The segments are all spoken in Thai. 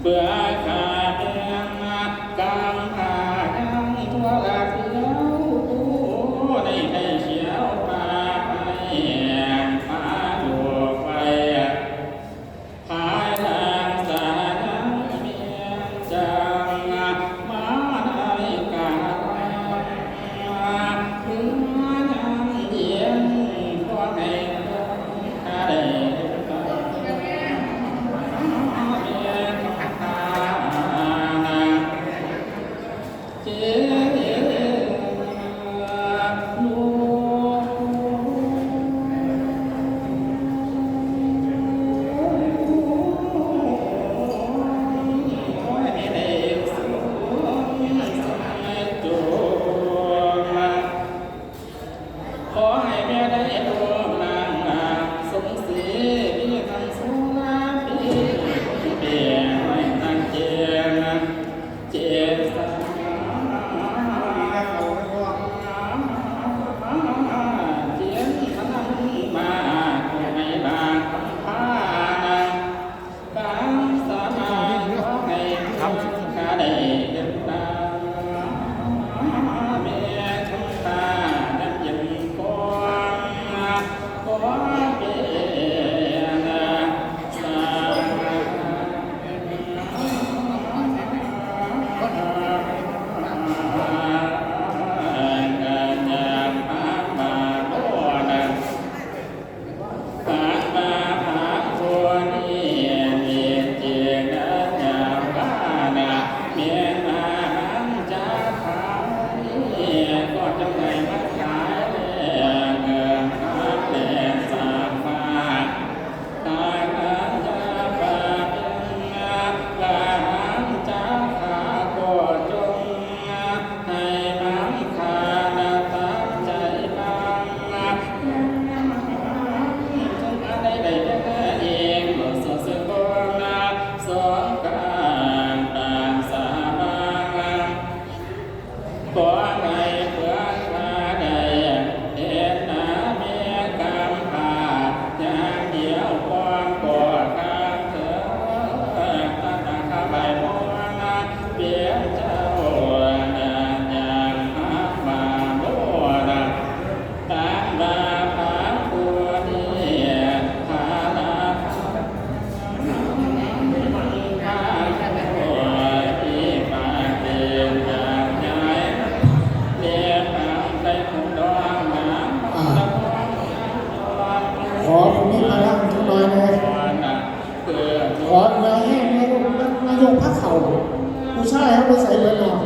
เบื่อขาเดียงกำขายังทั่วละเที่ยวได้เขียวป่าไปป่าดูไปภายทางสายังเมียงจังมาได้กาถึงยังเย็นพอให้ได้ ขอให้แม่ได้ร่วมนางงามสมศรีมีคำสุราปีเปลี่ยนไว้ตั้งเจียนเจียนสาเจียนพนันมาให้บางพานางบางสามาขอให้ข้าได้เดินตามแม่ข้ายังขอเปลี่ยนสาก็จะได้มาขายแรงเงินขาดแรงสามมาตายอาญาบาปลาหันจ้าขาก็จงให้น้ำขาดตั้งใจบางถึงอะไรได้เองก็สอดสึกสองกลางต่างสาบางขอให้เพื่อนมาได้เห็นหน้าเมียกำพาอย่างเดียวความปวดข้างเธอตั้งข้าใบมองเปลี่ยนเจ้าอย่างหักมาโบราณตามบาผาผู้นี้พาลาพาตัวที่ปากเดียนอย่างใหญ่ ขอคุณนี่มาลังทุกน้อยเลยขอเนื้อแห้งให้ลูกนายกพักเข่าผู้ชายเขาไปใส่เลยหน่อย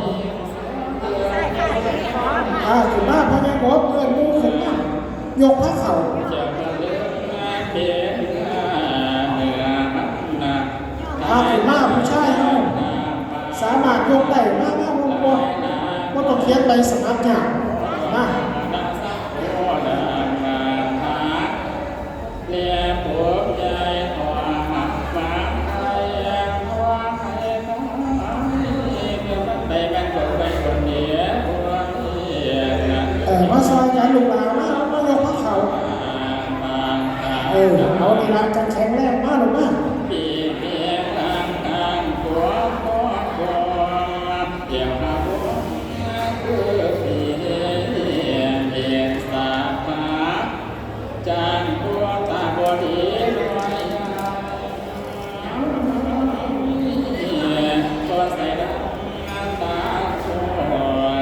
ถึงหน้าพระยาบอกเพื่อนลูกขึ้นมายกพักเข่าถึงหน้าผู้ชายเขาสามารถยกได้มากๆลงบนก็ต้องเขียนใบสมัครอย่างนะเรียบหัวใจขอหักฟังใครขอให้น้องเพื่อมันไปกันจบไปคนเดียวมาซอยกันลูกหลานมายกพักเข่าเอาดีละจังแข็งแรงมากหรือไม่ปีเพียงทางตัวตัวเดี๋ยวมาบุญคือปีเดียนสาขาจานตัวตาบอดีรวยตัวใส่ดำตาโช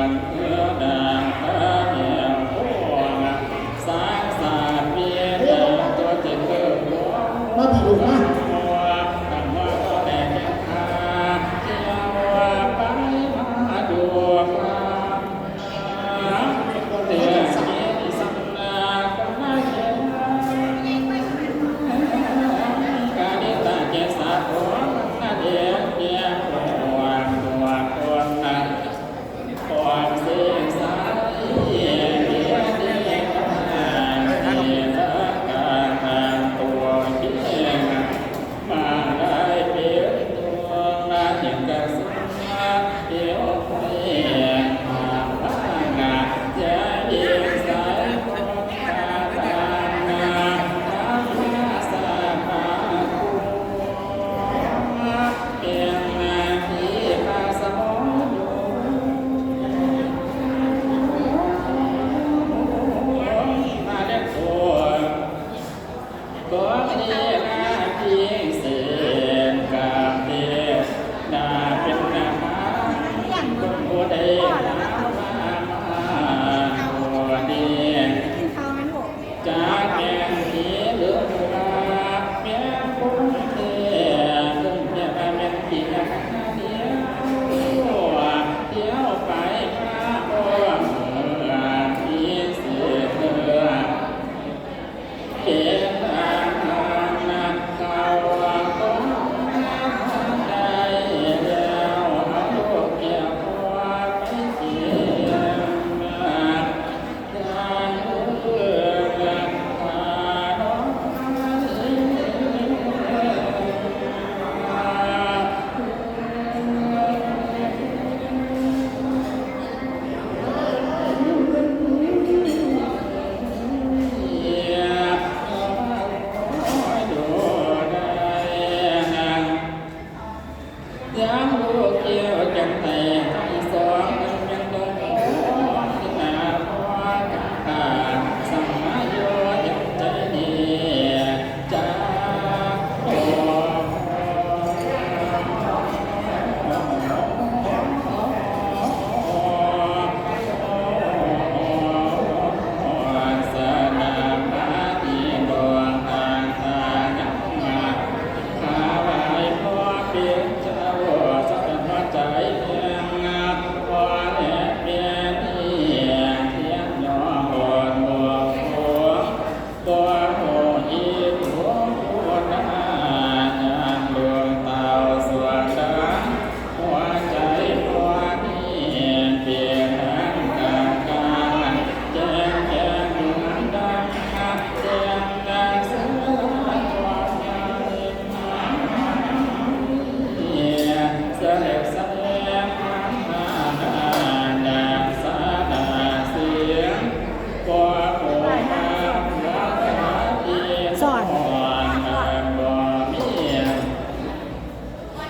นเนื้อด่างตาเหี่ยวโอ้สางสารเบียร์ตัวเจ็บเกิดหัว มา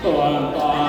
ตัวก่อน